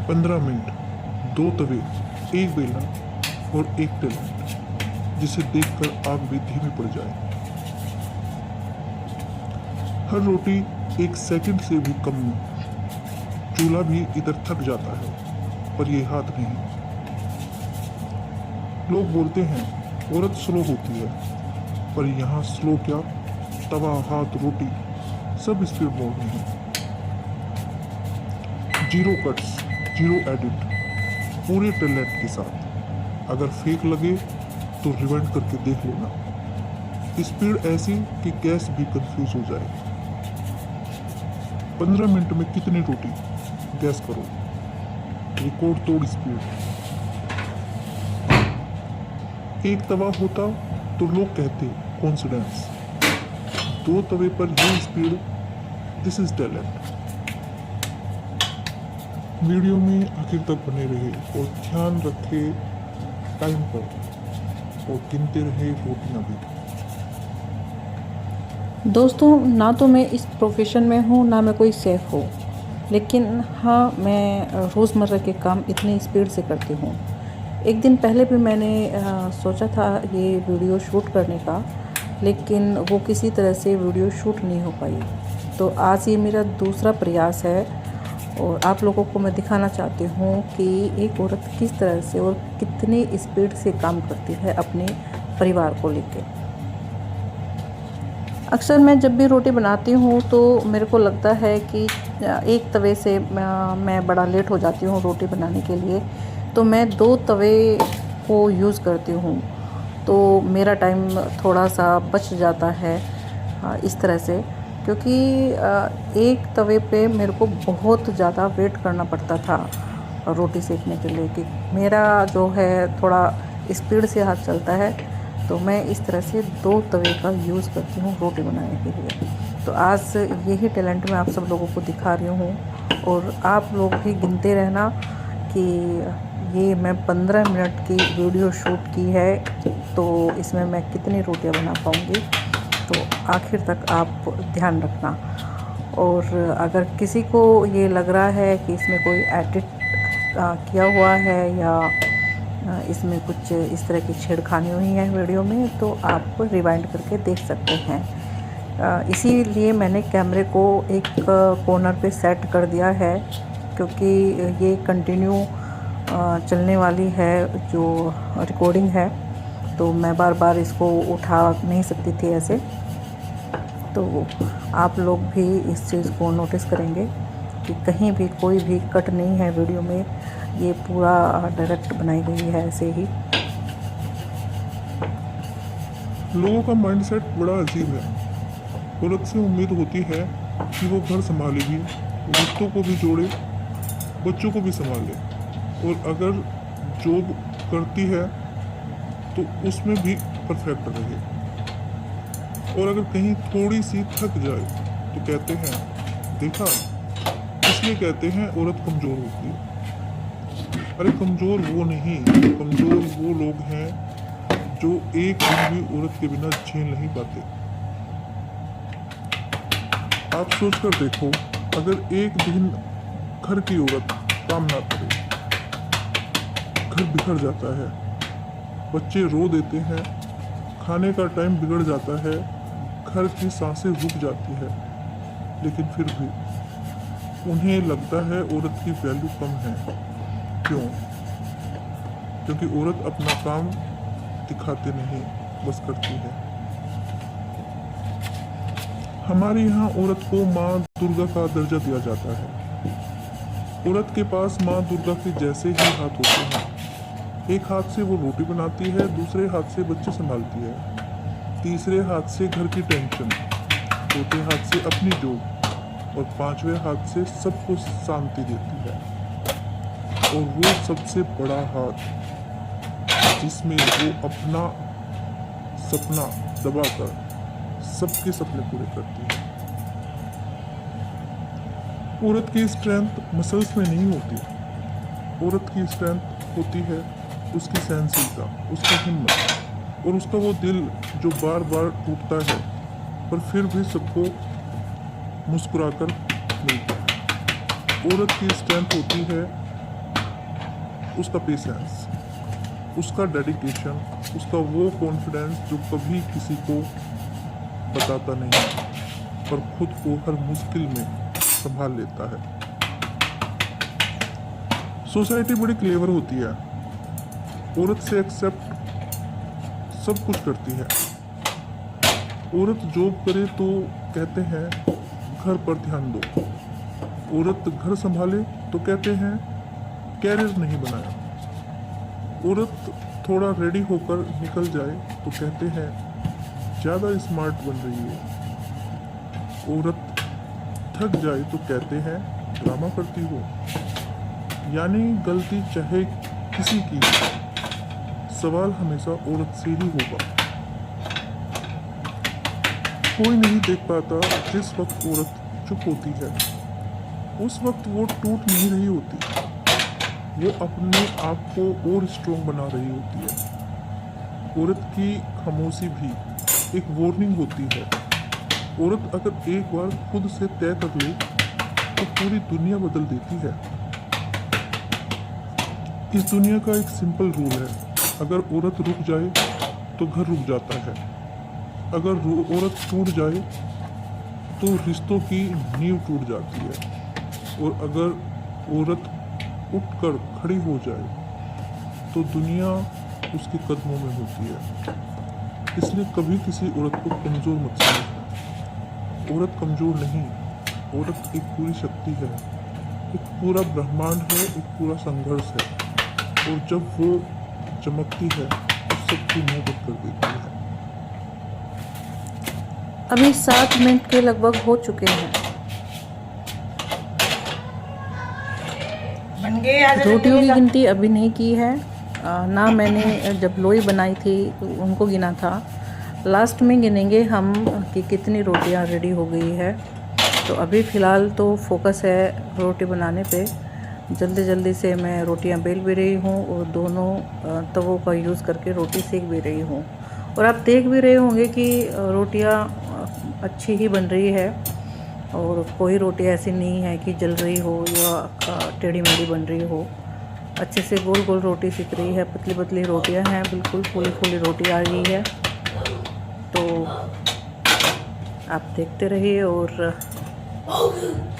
15 minute, 2 तवे, एक बेलन और एक टैलेंट जिसे देखकर आग भी धीमी पड़ जाए। हर रोटी 1 सेकंड से भी कम में। चूल्हा भी इधर थक जाता है, पर ये हाथ नहीं। लोग बोलते हैं औरत स्लो होती है, पर यहाँ स्लो क्या, तवा, हाथ, रोटी सब स्पीड मोड में है। 0 कट्स, 0 एडिट, पूरे टैलेंट के साथ। अगर फेक लगे तो रिवाइंड करके देख लेना। स्पीड ऐसी कि गैस भी कंफ्यूज हो जाए। 15 मिनट में कितनी रोटी, गैस करो। रिकॉर्ड तोड़ स्पीड। एक तवा होता तो लोग कहते कॉन्फिडेंस, 2 तवे पर ये speed, this is talent. Video में आखिर तक बने रहे और ध्यान रखे टाइम पर और गिनते रहे रोटियां भी। दोस्तों, ना तो मैं इस प्रोफेशन में हूँ, ना मैं कोई सेफ हूँ, लेकिन हाँ, मैं रोज़मर्रा के काम इतनी स्पीड से करती हूँ। एक दिन पहले भी मैंने सोचा था ये वीडियो शूट करने का, लेकिन वो किसी तरह से वीडियो शूट नहीं हो पाई। तो आज ये मेरा दूसरा प्रयास है और आप लोगों को मैं दिखाना चाहती हूँ कि एक औरत किस तरह से और कितनी स्पीड से काम करती है अपने परिवार को लेकर। अक्सर मैं जब भी रोटी बनाती हूँ तो मेरे को लगता है कि एक तवे से मैं बड़ा लेट हो जाती हूँ रोटी बनाने के लिए, तो मैं 2 तवे को यूज़ करती हूँ, तो मेरा टाइम थोड़ा सा बच जाता है इस तरह से। क्योंकि एक तवे पे मेरे को बहुत ज़्यादा वेट करना पड़ता था रोटी सेकने के लिए, कि मेरा जो है थोड़ा स्पीड से हाथ चलता है, तो मैं इस तरह से 2 तवे का यूज़ करती हूँ रोटी बनाने के लिए। तो आज यही टैलेंट मैं आप सब लोगों को दिखा रही हूँ और आप लोग भी गिनते रहना कि ये मैं 15 मिनट की वीडियो शूट की है, तो इसमें मैं कितनी रोटियां बना पाऊँगी। तो आखिर तक आप ध्यान रखना। और अगर किसी को ये लग रहा है कि इसमें कोई एडिट किया हुआ है या इसमें कुछ इस तरह की छेड़खानी हुई है वीडियो में, तो आप रिवाइंड करके देख सकते हैं। इसीलिए मैंने कैमरे को एक कॉर्नर पे सेट कर दिया है, क्योंकि ये कंटिन्यू चलने वाली है जो रिकॉर्डिंग है, तो मैं बार बार इसको उठा नहीं सकती थी ऐसे। तो आप लोग भी इस चीज़ को नोटिस करेंगे कि कहीं भी कोई भी कट नहीं है वीडियो में, ये पूरा डायरेक्ट बनाई गई है ऐसे ही। लोगों का माइंडसेट बड़ा अजीब है। औरत से उम्मीद होती है कि वो घर संभालेगी, रिश्तों को भी जोड़े, बच्चों को भी संभाले, और अगर जॉब करती है तो उसमें भी परफेक्ट रहे। और अगर कहीं थोड़ी सी थक जाए तो कहते हैं देखा, इसलिए कहते हैं औरत कमज़ोर होती है। अरे कमज़ोर वो नहीं, कमज़ोर वो लोग हैं जो एक दिन भी औरत के बिना झेल नहीं पाते। आप सोच कर देखो, अगर एक दिन घर की औरत काम ना करे, घर बिखर जाता है, बच्चे रो देते हैं, खाने का टाइम बिगड़ जाता है, घर की सांसें रुक जाती है, लेकिन फिर भी उन्हें लगता है औरत की वैल्यू कम है। क्यों? क्योंकि औरत अपना काम दिखाते नहीं, बस करती है। हमारे यहाँ औरत को माँ दुर्गा का दर्जा दिया जाता है। औरत के पास माँ दुर्गा के जैसे ही हाथ होते हैं। एक हाथ से वो रोटी बनाती है, दूसरे हाथ से बच्चे संभालती है, तीसरे हाथ से घर की टेंशन, चौथे हाथ से अपनी जॉब और पांचवें हाथ से सबको शांति देती है। और वो सबसे बड़ा हाथ जिसमें वो अपना सपना दबाकर सबके सपने पूरे करती है। औरत की स्ट्रेंथ मसल्स में नहीं होती। औरत की स्ट्रेंथ होती है उसकी सहनशीलता, उसकी हिम्मत और उसका वो दिल जो बार बार टूटता है पर फिर भी सबको मुस्कुराकर मिलता है। औरत की स्ट्रेंथ होती है उसका पेशेंस, उसका डेडिकेशन, उसका वो कॉन्फिडेंस जो कभी किसी को बताता नहीं पर खुद को हर मुश्किल में संभाल लेता है। सोसाइटी बड़ी क्लेवर होती है, औरत से एक्सेप्ट सब कुछ करती है। औरत जॉब करे तो कहते हैं घर पर ध्यान दो, औरत घर संभाले तो कहते हैं कैरियर नहीं बनाया, औरत थोड़ा रेडी होकर निकल जाए तो कहते हैं ज़्यादा स्मार्ट बन रही है, औरत थक जाए तो कहते हैं ड्रामा करती हो। यानी गलती चाहे किसी की, सवाल हमेशा औरत से ही होगा। कोई नहीं देख पाता जिस वक्त औरत चुप होती है, उस वक्त वो टूट नहीं रही होती, वो अपने आप को और स्ट्रॉन्ग बना रही होती है। औरत की खामोशी भी एक वार्निंग होती है। औरत अगर एक बार खुद से तय कर ले तो पूरी दुनिया बदल देती है। इस दुनिया का एक सिंपल रूल है, अगर औरत रुक जाए तो घर रुक जाता है, अगर औरत टूट जाए तो रिश्तों की नींव टूट जाती है, और अगर औरत उठकर खड़ी हो जाए तो दुनिया उसके कदमों में होती है। इसलिए कभी किसी औरत को कमज़ोर मत समझना। औरत कमज़ोर नहीं, औरत एक पूरी शक्ति है, एक पूरा ब्रह्मांड है, एक पूरा संघर्ष है, और जब वो चमकती है तो सबकी मोहब्बत कर देती है। अभी 7 मिनट के लगभग हो चुके हैं। रोटियों की गिनती अभी नहीं की है, ना मैंने जब लोई बनाई थी तो उनको गिना था। लास्ट में गिनेंगे हम कि कितनी रोटियां रेडी हो गई है। तो अभी फ़िलहाल तो फोकस है रोटी बनाने पे। जल्दी जल्दी से मैं रोटियां बेल भी रही हूँ और दोनों तवों का यूज़ करके रोटी सेक भी रही हूँ। और आप देख भी रहे होंगे कि रोटियां अच्छी ही बन रही है, और कोई रोटी ऐसी नहीं है कि जल रही हो या टेढ़ी मेढ़ी बन रही हो। अच्छे से गोल गोल रोटी सिक रही है, पतली पतली रोटियां हैं, बिल्कुल फूली फूली रोटी आ रही है। तो आप देखते रहिए और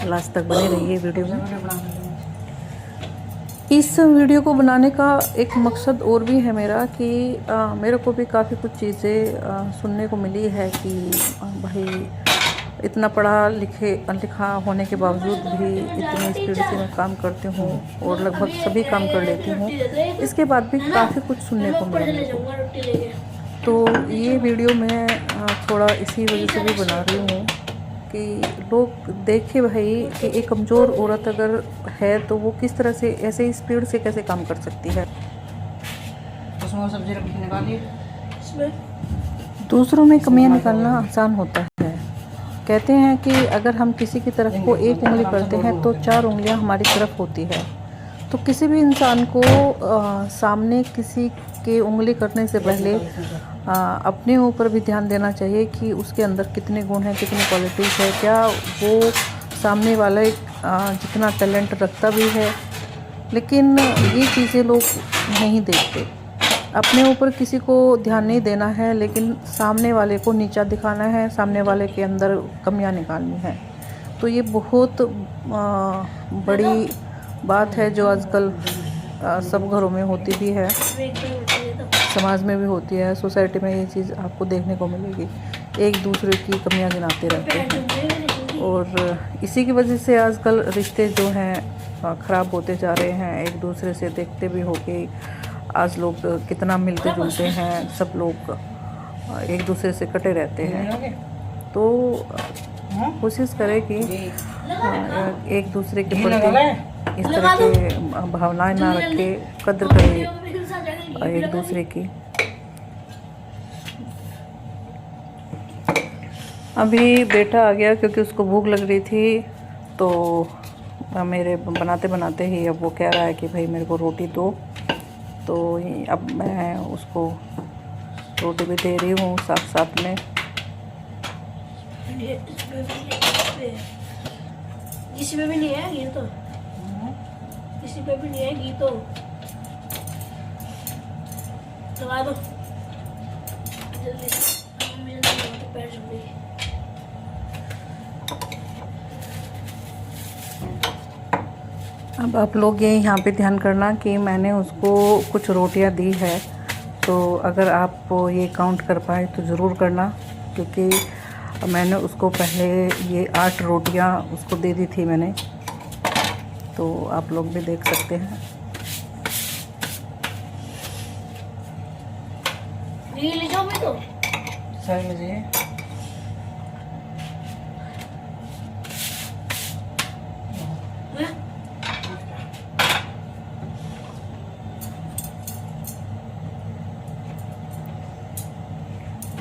लास्ट तक बने रहिए वीडियो में। इस वीडियो को बनाने का एक मकसद और भी है मेरा कि मेरे को भी काफ़ी कुछ चीज़ें सुनने को मिली है कि भाई इतना पढ़ा लिखा होने के बावजूद भी इतनी स्पीड से मैं काम करती हूँ और लगभग सभी काम कर लेती हूँ, इसके बाद भी काफ़ी कुछ सुनने को मिला मेरे को। तो ये वीडियो मैं थोड़ा इसी वजह से भी बना रही हूँ कि लोग देखें भाई कि एक कमज़ोर औरत अगर है तो वो किस तरह से ऐसे स्पीड से कैसे काम कर सकती है। उसमें सब्जी रखी निकालिए। दूसरों में कमियां निकालना आसान होता है। कहते हैं कि अगर हम किसी की तरफ को एक उंगली करते हैं तो 4 उंगलियां हमारी तरफ होती है। तो किसी भी इंसान को सामने किसी के उंगली करने से पहले अपने ऊपर भी ध्यान देना चाहिए कि उसके अंदर कितने गुण हैं, कितनी क्वालिटीज़ है, क्या वो सामने वाला जितना टैलेंट रखता भी है। लेकिन ये चीज़ें लोग नहीं देखते। अपने ऊपर किसी को ध्यान नहीं देना है, लेकिन सामने वाले को नीचा दिखाना है, सामने वाले के अंदर कमियां निकालनी है। तो ये बहुत बड़ी बात है जो आजकल सब घरों में होती भी है, समाज में भी होती है, सोसाइटी में ये चीज़ आपको देखने को मिलेगी। एक दूसरे की कमियां गिनाते रहते हैं और इसी की वजह से आजकल रिश्ते जो हैं ख़राब होते जा रहे हैं। एक दूसरे से देखते भी हो कि आज लोग कितना मिलते जुलते हैं, सब लोग एक दूसरे से कटे रहते हैं। तो कोशिश करें कि एक दूसरे के प्रति इस तरह के भावनाएं ना रखे, कद्र करें एक दूसरे की। अभी बेटा आ गया क्योंकि उसको भूख लग रही थी, तो मेरे बनाते बनाते ही अब वो कह रहा है कि भाई मेरे को रोटी दो। तो अब मैं उसको रोटी भी दे रही हूँ साथ साथ में। किसी पे भी नहीं है घी तो, किसी पे भी नहीं है घी तो। दबा दो जल्दी से। मम्मी जल्दी दबा दो, पैर जम गई। अब आप लोग ये यहाँ पे ध्यान करना कि मैंने उसको कुछ रोटियाँ दी है, तो अगर आप ये काउंट कर पाए तो ज़रूर करना, क्योंकि मैंने उसको पहले ये 8 रोटियाँ उसको दे दी थी मैंने, तो आप लोग भी देख सकते हैं। ये ले जाओ मैं तो। सर लीजिए। हैं?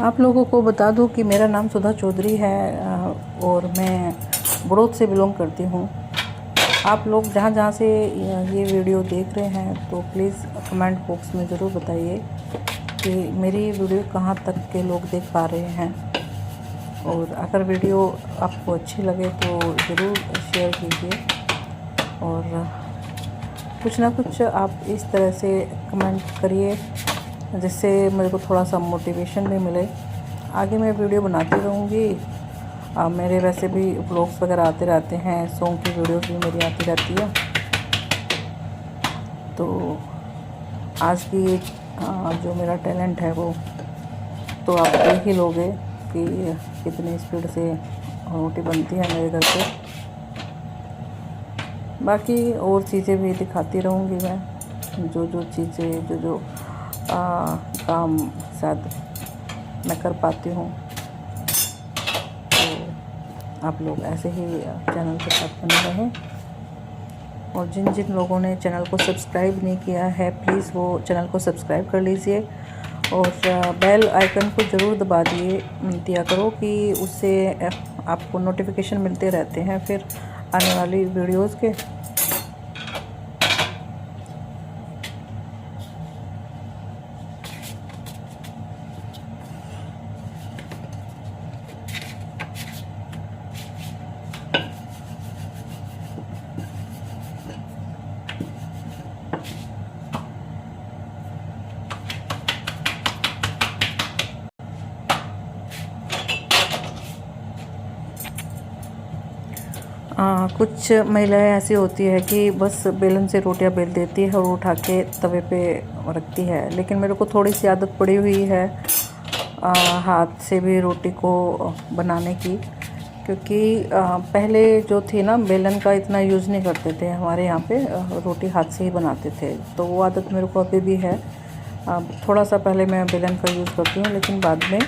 आप लोगों को बता दूं कि मेरा नाम सुधा चौधरी है और मैं बड़ौद से बिलोंग करती हूँ। आप लोग जहाँ जहाँ से ये वीडियो देख रहे हैं तो प्लीज़ कमेंट बॉक्स में ज़रूर बताइए कि मेरी वीडियो कहाँ तक के लोग देख पा रहे हैं, और अगर वीडियो आपको अच्छी लगे तो ज़रूर शेयर कीजिए, और कुछ ना कुछ आप इस तरह से कमेंट करिए जिससे मेरे को थोड़ा सा मोटिवेशन भी मिले। आगे मैं वीडियो बनाती रहूँगी। मेरे वैसे भी व्लॉग्स वगैरह आते रहते हैं, सॉन्ग की वीडियोस भी मेरी आती रहती है। तो आज की जो मेरा टैलेंट है वो तो आप देख ही लोगे कि कितनी स्पीड से रोटी बनती है मेरे घर पे। बाकी और चीज़ें भी दिखाती रहूँगी मैं, जो चीज़ें जो काम शायद मैं कर पाती हूँ। तो आप लोग ऐसे ही चैनल के साथ बने रहें, और जिन जिन लोगों ने चैनल को सब्सक्राइब नहीं किया है प्लीज़ वो चैनल को सब्सक्राइब कर लीजिए, और बेल आइकन को ज़रूर दबा दिया करो कि उससे आपको नोटिफिकेशन मिलते रहते हैं फिर आने वाली वीडियोस के। कुछ महिलाएं ऐसी होती है कि बस बेलन से रोटियां बेल देती है और उठा के तवे पे रखती है, लेकिन मेरे को थोड़ी सी आदत पड़ी हुई है हाथ से भी रोटी को बनाने की, क्योंकि पहले जो थी ना बेलन का इतना यूज़ नहीं करते थे हमारे यहाँ पे, रोटी हाथ से ही बनाते थे। तो वो आदत मेरे को अभी भी है। थोड़ा सा पहले मैं बेलन का यूज़ करती हूँ, लेकिन बाद में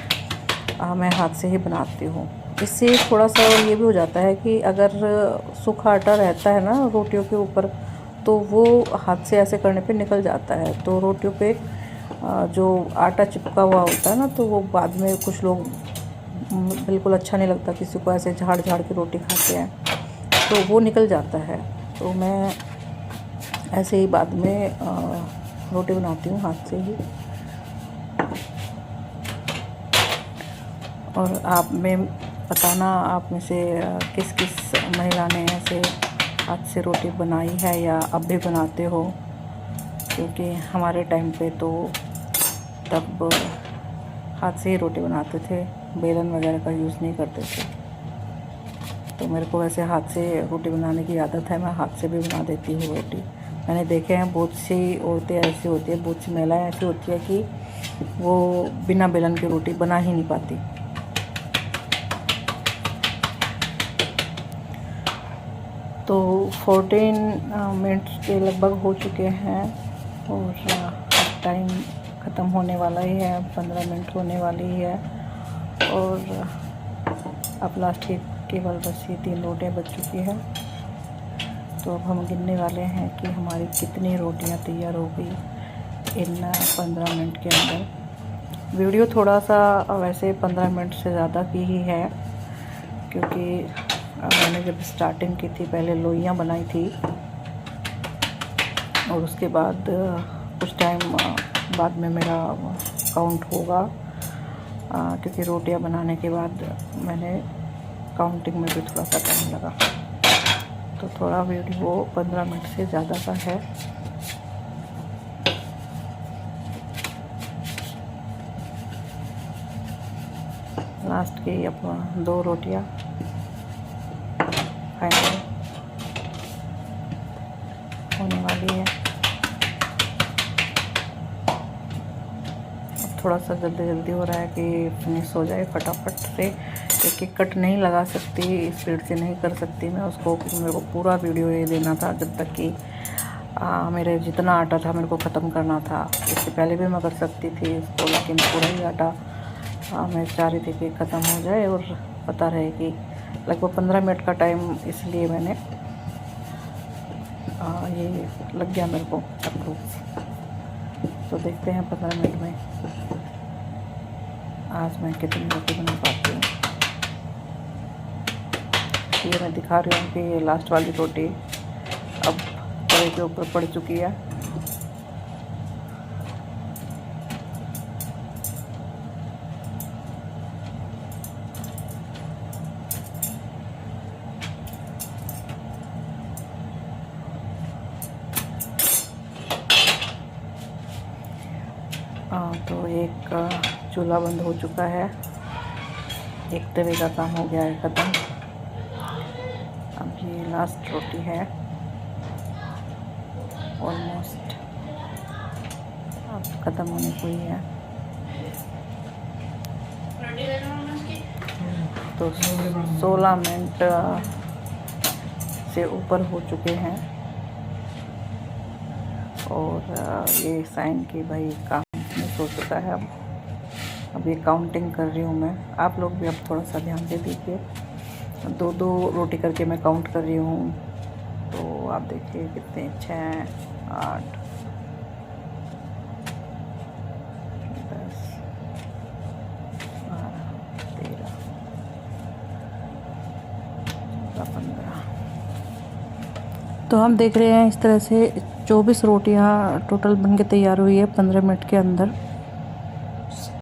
मैं हाथ से ही बनाती हूँ। इससे थोड़ा सा ये भी हो जाता है कि अगर सूखा आटा रहता है ना रोटियों के ऊपर, तो वो हाथ से ऐसे करने पे निकल जाता है, तो रोटियों पे जो आटा चिपका हुआ होता है ना, तो वो बाद में कुछ लोग बिल्कुल अच्छा नहीं लगता, किसी को ऐसे झाड़ झाड़ के रोटी खाते हैं तो वो निकल जाता है। तो मैं ऐसे ही बाद में रोटी बनाती हूँ हाथ से ही। और आप में बताना, आप में से किस किस महिला ने ऐसे हाथ से रोटी बनाई है या अब भी बनाते हो, क्योंकि हमारे टाइम पे तो तब हाथ से ही रोटी बनाते थे, बेलन वगैरह का यूज़ नहीं करते थे। तो मेरे को वैसे हाथ से रोटी बनाने की आदत है, मैं हाथ से भी बना देती हूँ रोटी। मैंने देखे हैं बहुत सी औरतें ऐसी होती है, बहुत सी महिलाएं ऐसी होती है कि वो बिना बेलन की रोटी बना ही नहीं पाती। तो 14 मिनट्स के लगभग हो चुके हैं और टाइम ख़त्म होने वाला ही है, 15 मिनट होने वाली ही है, और अब लास्ट की केवल बस ये 3 रोटियाँ बच चुकी है। तो अब हम गिनने वाले हैं कि हमारी कितनी रोटियाँ तैयार हो गई इन 15 मिनट के अंदर। वीडियो थोड़ा सा वैसे 15 मिनट से ज़्यादा की ही है, क्योंकि मैंने जब स्टार्टिंग की थी पहले लोइयाँ बनाई थी, और उसके बाद कुछ टाइम बाद में मेरा काउंट होगा, क्योंकि रोटियां बनाने के बाद मैंने काउंटिंग में भी थोड़ा सा टाइम लगा। तो थोड़ा वीडियो 15 मिनट से ज़्यादा का है। लास्ट की अब 2 रोटियां फाइनल होने वाली है। अब थोड़ा सा जल्दी हो रहा है कि फिनिश हो जाए फटाफट से, क्योंकि कट नहीं लगा सकती, स्पीड से नहीं कर सकती मैं उसको, क्योंकि मेरे को पूरा वीडियो ये देना था जब तक कि मेरे जितना आटा था मेरे को ख़त्म करना था। इससे पहले भी मैं कर सकती थी इसको, लेकिन पूरा ही आटा मैं चाह रही थी कि ख़त्म हो जाए और पता रहे कि लगभग 15 मिनट का टाइम, इसलिए मैंने ये लग गया मेरे को अप्रोक्स। तो देखते हैं 15 मिनट में आज मैं कितनी रोटी बना पाती हूँ। ये मैं दिखा रही हूँ कि ये लास्ट वाली रोटी अब तवे के ऊपर पड़ चुकी है। तो एक चूल्हा बंद हो चुका है, एक तवे का काम हो गया है ख़त्म। अब ये लास्ट रोटी है ऑलमोस्ट, अब ख़त्म होने को ही है। तो 16 मिनट से ऊपर हो चुके हैं और ये साइन की भाई काम हो चुका है। अब ये काउंटिंग कर रही हूँ मैं, आप लोग भी अब थोड़ा सा ध्यान दे दीजिए। 2-2 रोटी करके मैं काउंट कर रही हूँ, तो आप देखिए कितने 6, 8, 10, 12, 13, 14, 15। तो हम देख रहे हैं इस तरह से 24 रोटियां टोटल बन के तैयार हुई है 15 मिनट के अंदर।